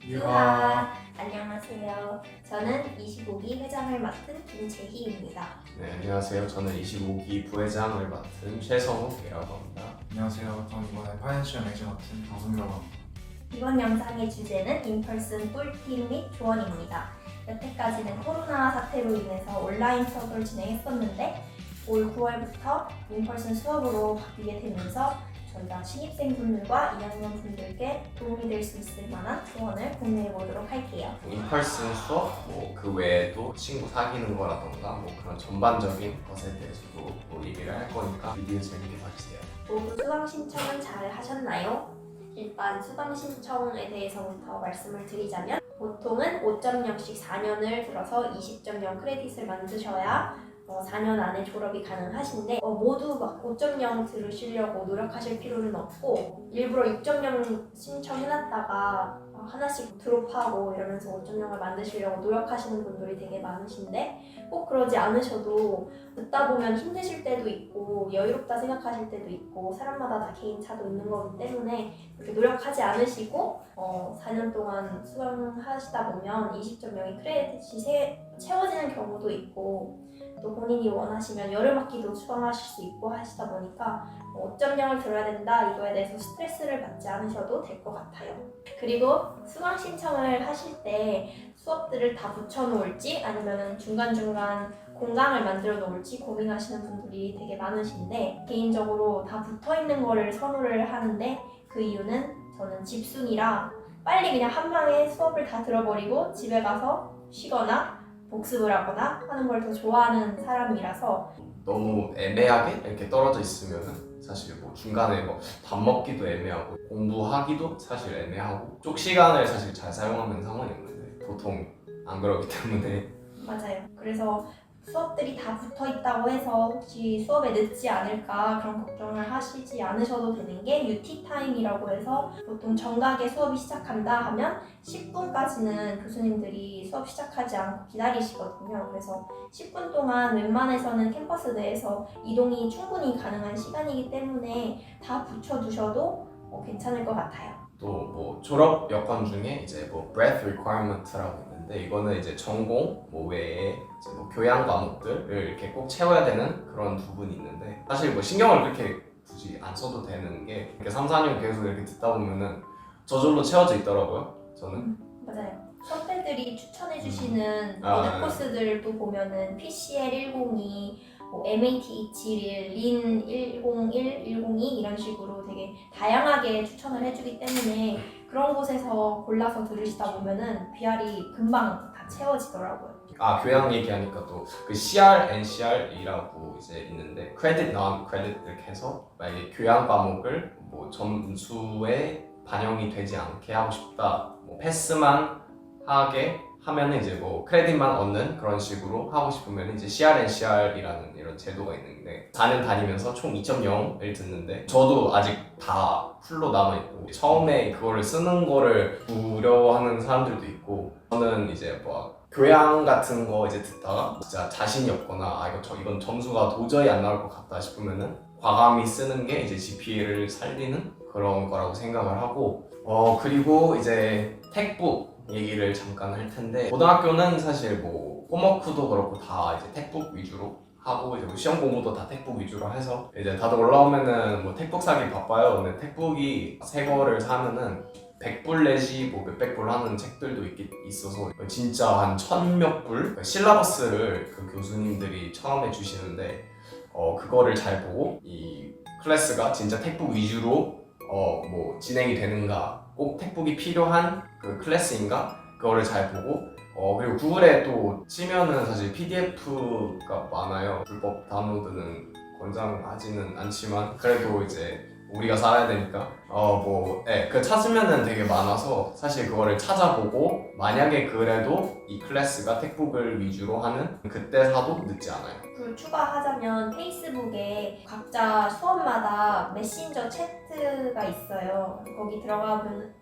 유하. 안녕하세요. 저는 25기 회장을 맡은 김재희입니다. 네, 안녕하세요. 저는 25기 부회장을 맡은 최성욱이라고 합니다. 안녕하세요. 저는 이번에 파이낸셜 매니저 맡은 강성이라고 합니다. 이번 영상의 주제는 인펄슨 꿀팁 및 조언입니다. 여태까지는 코로나 사태로 인해서 온라인 수업을 진행했었는데 올 9월부터 인펄슨 수업으로 바뀌게 되면서 저희가 신입생분들과 2학년 분들께 도움이 될 수 있을 만한 조언을 공유해 보도록 할게요. 인펄슨 수업, 그 외에도 친구 사귀는 거라던가 그런 전반적인 것에 대해서도 얘기를 할 거니까 비디오 재밌게 봐주세요. 모두 수강 신청은 잘 하셨나요? 일단 수강 신청에 대해서부터 말씀을 드리자면 보통은 5.0씩 4년을 들어서 20.0 크레딧을 만드셔야 4년 안에 졸업이 가능하신데 모두 막 5.0 들으시려고 노력하실 필요는 없고 일부러 6.0 신청해놨다가 하나씩 드롭하고 이러면서 5.0을 만드시려고 노력하시는 분들이 되게 많으신데 꼭 그러지 않으셔도 듣다 보면 힘드실 때도 있고 여유롭다 생각하실 때도 있고 사람마다 다 개인 차도 있는 거기 때문에 그렇게 노력하지 않으시고 4년 동안 수강하시다 보면 20.0의 크레딧이 채워지는 경우도 있고 또 본인이 원하시면 여름학기도 수강하실 수 있고 하시다 보니까 5.0을 들어야 된다 이거에 대해서 스트레스를 받지 않으셔도 될 것 같아요. 그리고 수강 신청을 하실 때 수업들을 다 붙여놓을지 아니면 중간중간 공강을 만들어 놓을지 고민하시는 분들이 되게 많으신데 개인적으로 다 붙어있는 거를 선호를 하는데 그 이유는 저는 집순이라 빨리 그냥 한 방에 수업을 다 들어버리고 집에 가서 쉬거나 복습을 하거나 하는 걸 더 좋아하는 사람이라서 너무 애매하게 이렇게 떨어져 있으면은 사실 중간에 밥 먹기도 애매하고 공부하기도 사실 애매하고 쪽 시간을 사실 잘 사용하면 상관이 없는데 보통 안 그러기 때문에 맞아요. 그래서 수업들이 다 붙어 있다고 해서 혹시 수업에 늦지 않을까 그런 걱정을 하시지 않으셔도 되는 게 UT 타임이라고 해서 보통 정각에 수업이 시작한다 하면 10분까지는 교수님들이 수업 시작하지 않고 기다리시거든요. 그래서 10분 동안 웬만해서는 캠퍼스 내에서 이동이 충분히 가능한 시간이기 때문에 다 붙여두셔도 괜찮을 것 같아요. 또 졸업 여건 중에 이제 breadth requirement라고 있는데 이거는 이제 전공 외에 이제 교양 과목들을 이렇게 꼭 채워야 되는 그런 부분이 있는데 사실 신경을 그렇게 굳이 안 써도 되는 게 이렇게 3, 4년 계속 이렇게 듣다 보면은 저절로 채워져 있더라고요. 저는 맞아요. 선배들이 추천해주시는 네. 코스들도 보면은 PCL 102, MAT 271, 린 101, 102 이런 식으로 되게 다양하게 추천을 해주기 때문에 그런 곳에서 골라서 들으시다 보면은 BR이 금방 다 채워지더라고요. 교양 얘기하니까 또 그 CR, NCR이라고 이제 있는데 credit, non-credit 이렇게 해서 만약에 교양 과목을 점수에 반영이 되지 않게 하고 싶다, 패스만 하게 하면은 이제 크레딧만 얻는 그런 식으로 하고 싶으면 이제 CR, NCR이라는 이런 제도가 있는데 4년 다니면서 총 2.0을 듣는데 저도 아직 다 풀로 남아있고 처음에 그거를 쓰는 거를 두려워하는 사람들도 있고 저는 이제 교양 같은 거 이제 듣다가 진짜 자신이 없거나 이건 점수가 도저히 안 나올 것 같다 싶으면은 과감히 쓰는 게 이제 GPA를 살리는 그런 거라고 생각을 하고 그리고 이제 텍북 얘기를 잠깐 할 텐데 고등학교는 사실 홈워크도 그렇고 다 이제 텍북 위주로 하고 이제 시험 공부도 다 텍북 위주로 해서 이제 다들 올라오면은 텍북 사기 바빠요. 근데 텍북이 새 거를 사면은 100불 내지 몇백 불 하는 책들도 있어서 진짜 한 1000몇 불 실라버스를 그 교수님들이 처음에 주시는데 그거를 잘 보고 이 클래스가 진짜 텍북 위주로 진행이 되는가 꼭 텍북이 필요한 그 클래스인가 그거를 잘 보고 그리고 구글에 또 치면은 사실 PDF가 많아요. 불법 다운로드는 권장하지는 않지만 그래도 이제 우리가 살아야 되니까 그 찾으면은 되게 많아서 사실 그거를 찾아보고 만약에 그래도 이 클래스가 텍북을 위주로 하는 그때 사도 늦지 않아요. 추가하자면 페이스북에 각자 수업마다 메신저 채트가 있어요. 거기 들어가면은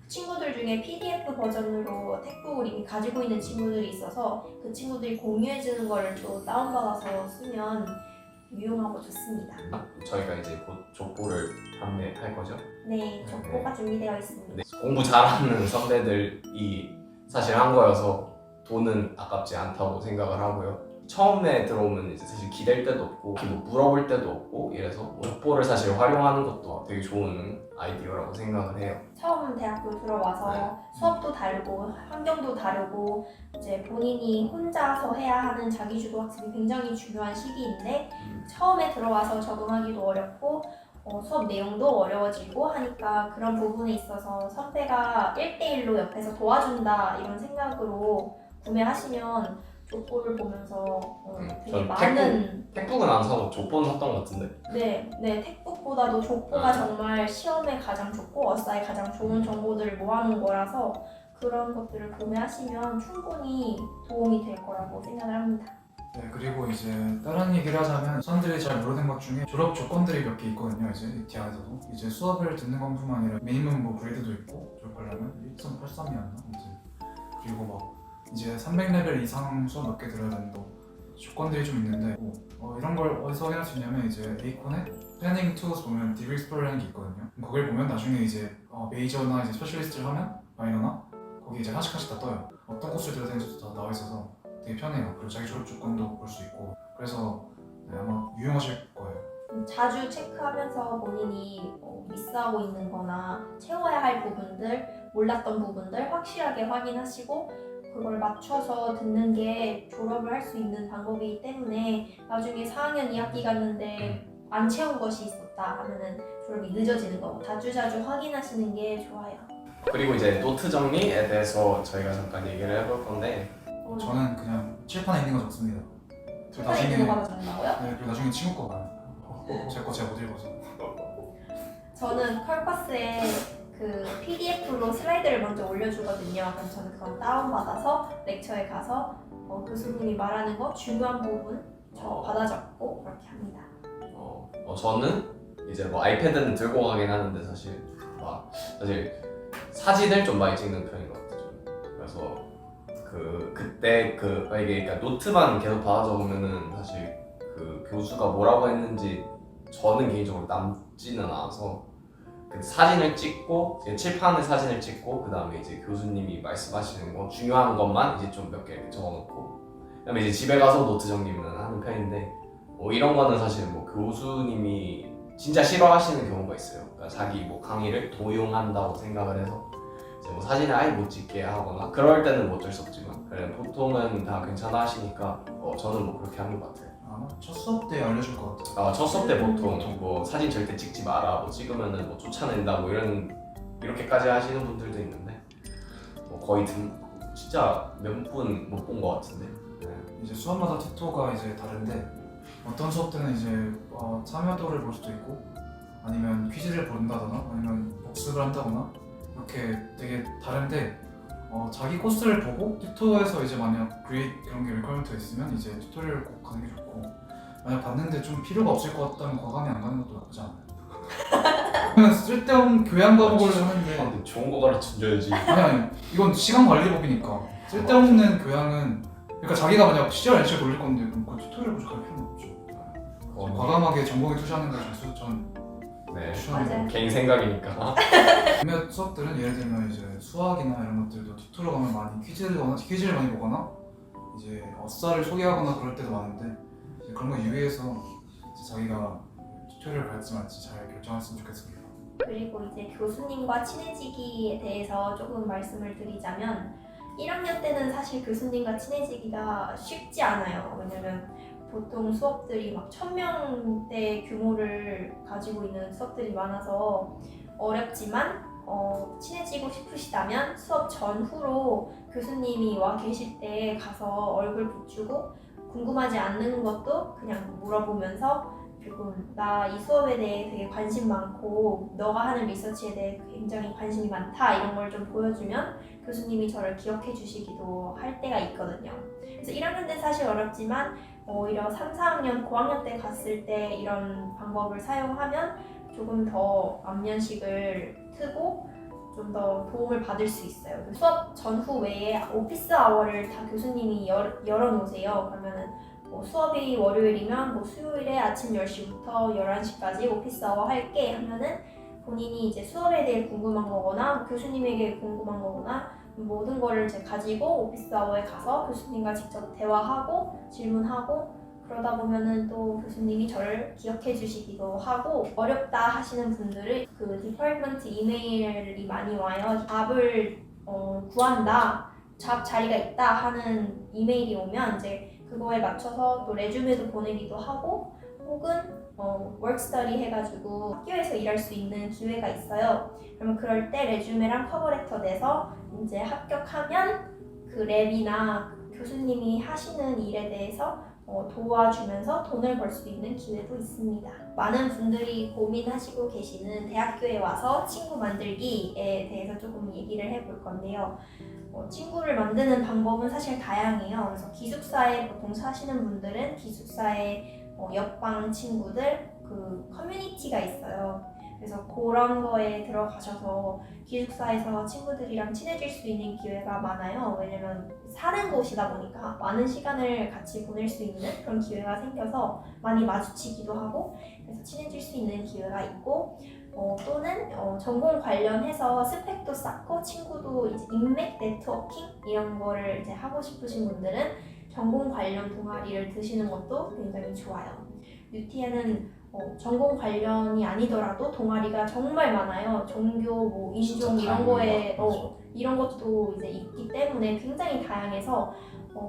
친구들 중에 PDF 버전으로 텍북을 이미 가지고 있는 친구들이 있어서 그 친구들이 공유해주는 거를 또 다운받아서 쓰면 유용하고 좋습니다. 저희가 이제 곧 족보를 판매할 거죠. 네, 족보가 준비되어 있습니다. 네, 공부 잘하는 선배들이 사실 한 거여서 돈은 아깝지 않다고 생각을 하고요. 처음에 들어오면 이제 사실 기댈 데도 없고 뭐 물어볼 데도 없고 이래서 뭐 족보를 사실 활용하는 것도 되게 좋은 아이디어라고 생각을 해요. 처음 대학교 들어와서 네. 수업도 다르고 환경도 다르고 이제 본인이 혼자서 해야 하는 자기주도 학습이 굉장히 중요한 시기인데 처음에 들어와서 적응하기도 어렵고 수업 내용도 어려워지고 하니까 그런 부분에 있어서 선배가 1대1로 옆에서 도와준다 이런 생각으로 구매하시면 족보를 보면서 되게 전 많은 택북은 안 사고 족보는 샀던 것 같은데. 네, textbook보다도 족보가 정말 시험에 가장 좋고 어사에 가장 좋은 정보들을 모아놓은 거라서 그런 것들을 구매하시면 충분히 도움이 될 거라고 생각을 합니다. 네, 그리고 이제 다른 얘기를 하자면 사람들이 잘 모르는 것 중에 졸업 조건들이 몇 개 있거든요. 이제 ET 안에서도 이제 수업을 듣는 것뿐만 아니라 미니멈 뭐 그레이드도 있고 졸업하려면 1.83이었나 아무튼 그리고 막 이제 300레벨 이상 수업 몇 개 들어야 되는 거 조건들이 좀 있는데 이런 걸 어디서 확인할 수 있냐면 이제 에이콘에 플래닝 툴스 보면 디그리 스포라는 게 있거든요. 거길 보면 나중에 이제 메이저나 이제 스페셜리스트를 하면 마이너나 거기 이제 하나씩 다 떠요. 어떤 코스를 들어야 되는지도 다 나와 있어서 되게 편해요. 그리고 자기 졸업 조건도 볼 수 있고 그래서 네, 아마 유용하실 거예요. 자주 체크하면서 본인이 미스하고 있는 거나 채워야 할 부분들, 몰랐던 부분들 확실하게 확인하시고 그걸 맞춰서 듣는 게 졸업을 할 수 있는 방법이기 때문에 나중에 4학년 2학기 갔는데 안 채운 것이 있었다 하면은 졸업이 늦어지는 거고 자주자주 확인하시는 게 좋아요. 그리고 이제 노트 정리에 대해서 저희가 잠깐 얘기를 해볼 건데 저는 그냥 칠판에 있는 거 적습니다. 그리고 칠판에 있는 거 가서 적는다고요? 네, 그리고 나중에 친구 거 봐요. 제 거 제가 못 읽어서. 저는 컬커스에 그 PDF로 슬라이드를 먼저 올려주거든요. 그럼 저는 그건 다운받아서 렉처에 가서 교수님이 말하는 거 중요한 부분 저 받아 적고 그렇게 합니다. 저는 이제 뭐 아이패드는 들고 가긴 하는데 사실 사진을 좀 많이 찍는 편인 것 같아요. 그래서 그때 그러니까 노트만 계속 받아 적으면은 사실 그 교수가 뭐라고 했는지 저는 개인적으로 남지는 않아서 그 사진을 찍고 이제 칠판에 사진을 찍고 그 다음에 이제 교수님이 말씀하시는 거 중요한 것만 이제 좀 몇 개 이렇게 적어놓고 그다음에 이제 집에 가서 노트 정리는 하는 편인데 이런 거는 사실 뭐 교수님이 진짜 싫어하시는 경우가 있어요. 그러니까 자기 뭐 강의를 도용한다고 생각을 해서 이제 뭐 사진을 아예 못 찍게 하거나 그럴 때는 뭐 어쩔 수 없지만 그래 보통은 다 괜찮아 하시니까 저는 뭐 그렇게 하는 것 같아요. 아마 첫 수업 때 알려줄 것 같아요. 첫 수업 때 보통 뭐 사진 절대 찍지 마라, 뭐 찍으면은 뭐 쫓아낸다, 뭐 이렇게까지 하시는 분들도 있는데 뭐 거의 진짜 몇 분 못 본 것 같은데. 네. 이제 수업마다 튜토가 이제 다른데 어떤 수업 때는 이제 참여도를 볼 수도 있고 아니면 퀴즈를 본다거나 아니면 복습을 한다거나 이렇게 되게 다른데 자기 코스를 보고 튜토에서 이제 만약 그레이드 이런 게 리퀘어먼트가 있으면 이제 튜토리얼을 꼭 가는 게 좋고 만약 봤는데 좀 필요가 없을 것 같다면 과감히 안 가는 것도 나쁘지 않아요. 그냥 쓸데없는 교양 과목을 하는데 근데 좋은 거 가르쳐줘야지. 아니 이건 시간 관리법이니까 쓸데없는 교양은 그러니까 자기가 만약 시절 NC를 돌릴 건데 그럼 그 튜토리얼 부족할 필요는 없죠. 과감하게 전공에 투자하는 게 전 네. 추천합니다. 맞아요. 개인 생각이니까. 몇몇 수업들은 예를 들면 이제 수학이나 이런 것들도 튜토로 가면 많이 퀴즈를 많이 보거나 이제 어사를 소개하거나 그럴 때도 많은데 이제 그런 거 유의해서 이제 자기가 튜토리얼 갈지 말지 잘 결정했으면 좋겠습니다. 그리고 이제 교수님과 친해지기에 대해서 조금 말씀을 드리자면 1학년 때는 사실 교수님과 친해지기가 쉽지 않아요. 왜냐면 보통 수업들이 막 1000명대 규모를 가지고 있는 수업들이 많아서 어렵지만 친해지고 싶으시다면 수업 전후로 교수님이 와 계실 때 가서 얼굴 붙이고 궁금하지 않는 것도 그냥 물어보면서 조금 나 이 수업에 대해 되게 관심 많고 너가 하는 리서치에 대해 굉장히 관심이 많다 이런 걸 좀 보여주면 교수님이 저를 기억해 주시기도 할 때가 있거든요. 그래서 1학년 때 사실 어렵지만 오히려 3, 4학년, 고학년 때 갔을 때 이런 방법을 사용하면 조금 더 안면식을 트고 좀 더 도움을 받을 수 있어요. 수업 전후 외에 오피스 아워를 다 교수님이 열어놓으세요. 그러면은 수업이 월요일이면 뭐 수요일에 아침 10시부터 11시까지 오피스 아워 할게 하면은 본인이 이제 수업에 대해 궁금한 거거나 교수님에게 궁금한 거거나 모든 거를 이제 가지고 오피스 아워에 가서 교수님과 직접 대화하고 질문하고 그러다 보면은 또 교수님이 저를 기억해 주시기도 하고 어렵다 하시는 분들은 그 디파트먼트 이메일이 많이 와요. 잡을 구한다, 잡 자리가 있다 하는 이메일이 오면 이제 그거에 맞춰서 또 레주메도 보내기도 하고 혹은 워크스터디 해가지고 학교에서 일할 수 있는 기회가 있어요. 그러면 그럴 때 레주메랑 커버레터 내서 이제 합격하면 그 랩이나 교수님이 하시는 일에 대해서 도와주면서 돈을 벌 수 있는 기회도 있습니다. 많은 분들이 고민하시고 계시는 대학교에 와서 친구 만들기에 대해서 조금 얘기를 해볼 건데요. 친구를 만드는 방법은 사실 다양해요. 그래서 기숙사에 보통 사시는 분들은 기숙사에 옆방 친구들 그 커뮤니티가 있어요. 그래서 그런 거에 들어가셔서 기숙사에서 친구들이랑 친해질 수 있는 기회가 많아요. 왜냐면 사는 곳이다 보니까 많은 시간을 같이 보낼 수 있는 그런 기회가 생겨서 많이 마주치기도 하고 그래서 친해질 수 있는 기회가 있고 또는 전공 관련해서 스펙도 쌓고 친구도 이제 인맥 네트워킹 이런 거를 이제 하고 싶으신 분들은 전공 관련 동아리를 드시는 것도 굉장히 좋아요. UT에는 전공 관련이 아니더라도 동아리가 정말 많아요. 종교, 뭐 인종 이런 거에 이런 것도 이제 있기 때문에 굉장히 다양해서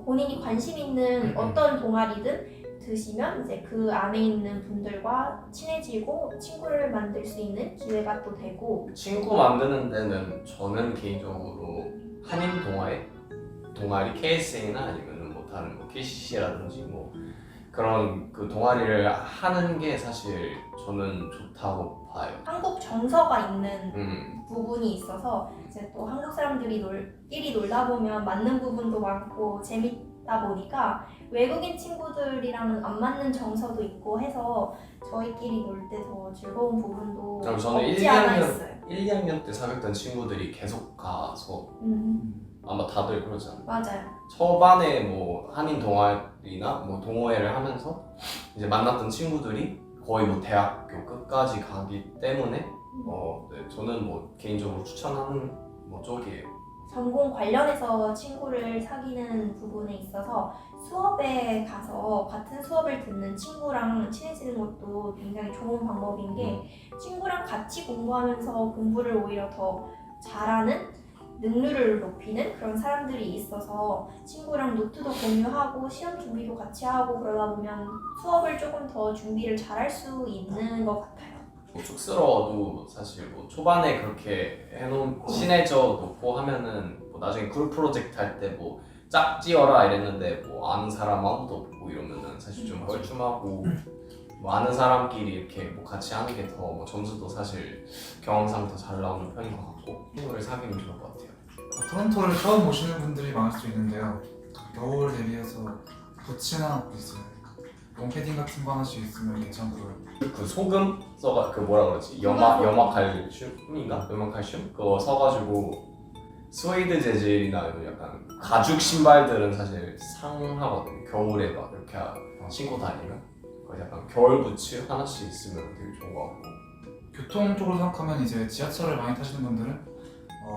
본인이 관심 있는 어떤 동아리든 드시면 이제 그 안에 있는 분들과 친해지고 친구를 만들 수 있는 기회가 또 되고 친구 만드는 데는 저는 개인적으로 한인 동아리 KSA나 아니면 뭐 다른 뭐 KCC라든지 뭐 그런 그 동아리를 하는 게 사실 저는 좋다고 봐요. 한국 정서가 있는 부분이 있어서 이제 또 한국 사람들이 끼리 놀다 보면 맞는 부분도 많고 재밌다 보니까 외국인 친구들이랑은 안 맞는 정서도 있고 해서 저희끼리 놀 때 더 즐거운 부분도 저는 없지 않아 있어요. 1, 2학년 때 사귀었던 친구들이 계속 가서 아마 다들 그러지 않아요? 맞아요. 초반에 뭐 한인 동아리나 뭐 동호회를 하면서 이제 만났던 친구들이 거의 뭐 대학교 끝까지 가기 때문에 네, 저는 뭐 개인적으로 추천하는 뭐 쪽이에요. 전공 관련해서 친구를 사귀는 부분에 있어서 수업에 가서 같은 수업을 듣는 친구랑 친해지는 것도 굉장히 좋은 방법인 게 친구랑 같이 공부하면서 공부를 오히려 더 잘하는 능률을 높이는 그런 사람들이 있어서 친구랑 노트도 공유하고 시험 준비도 같이 하고 그러다 보면 수업을 조금 더 준비를 잘할 수 있는 것 같아요. 뭐 쑥스러워도 사실 뭐 초반에 그렇게 해놓은 친해져 놓고 하면은 뭐 나중에 그룹 프로젝트 할 때 뭐 짝지어라 이랬는데 뭐 아는 사람 아무도 없고 이러면은 사실 좀 뻘쭘하고 뭐 아는 사람끼리 이렇게 뭐 같이 하는 게 더 뭐 점수도 사실 경험상 더 잘 나오는 편인 것 같고 친구를 사귀면 좋을 것 같아요. 토론토를 처음 오시는 분들이 많을 수 있는데요. 겨울 대비해서 부츠나 이제 롱 패딩 같은 거 하나씩 있으면 괜찮고요. 그 소금 써가 그 뭐라 그러지 염화칼슘인가 염화칼슘 그거 써가지고 스웨이드 재질이나 이런 약간 가죽 신발들은 사실 상하거든요. 겨울에 막 이렇게 신고 다니면 그래서 약간 겨울 부츠 하나씩 있으면 되게 좋은 것 같고. 교통 쪽으로 생각하면 이제 지하철을 많이 타시는 분들은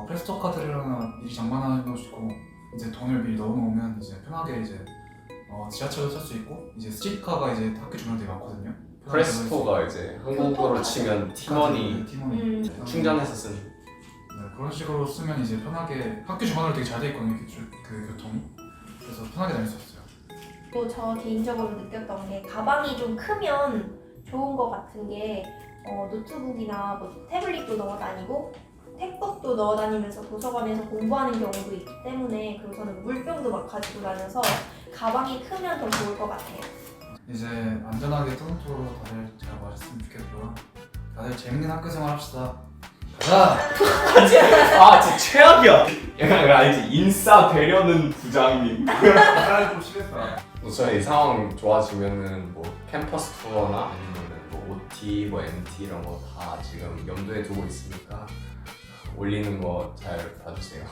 프레스토 카드를 미리 장만해 놓으시고 이제 돈을 미리 넣어놓으면 이제 편하게 이제 지하철도 탈 수 있고 이제 스트리트카가 이제 학교 주변에 되게 많거든요. 프레스토가 이제 한국어로 치면 티머니 충전해서 쓰는. 네, 그런 식으로 쓰면 이제 편하게 학교 주변으로 되게 잘 돼 있거든요. 그 교통이. 그래서 편하게 다닐 수 있어요. 또 저 개인적으로 느꼈던 게 가방이 좀 크면 좋은 것 같은 게 노트북이나 뭐 태블릿도 넣어 다니고 택북도 넣어 다니면서 도서관에서 공부하는 경우도 있기 때문에 그리고 저는 물병도 막 가지고 다녀서 가방이 크면 더 좋을 것 같아요. 이제 안전하게 토론토로 다들 잘 와셨으면 좋겠고요. 다들 재밌는 학교 생활 합시다. 가자! 아 진짜 최악이야. 약간 알지 인싸 되려는 부장님. 아, 좀 심했다. 저희 상황 좋아지면은 뭐 캠퍼스 투어나 아니면은 뭐 OT, 뭐 MT 이런 거 다 지금 염두에 두고 있으니까 올리는 거 잘 봐주세요.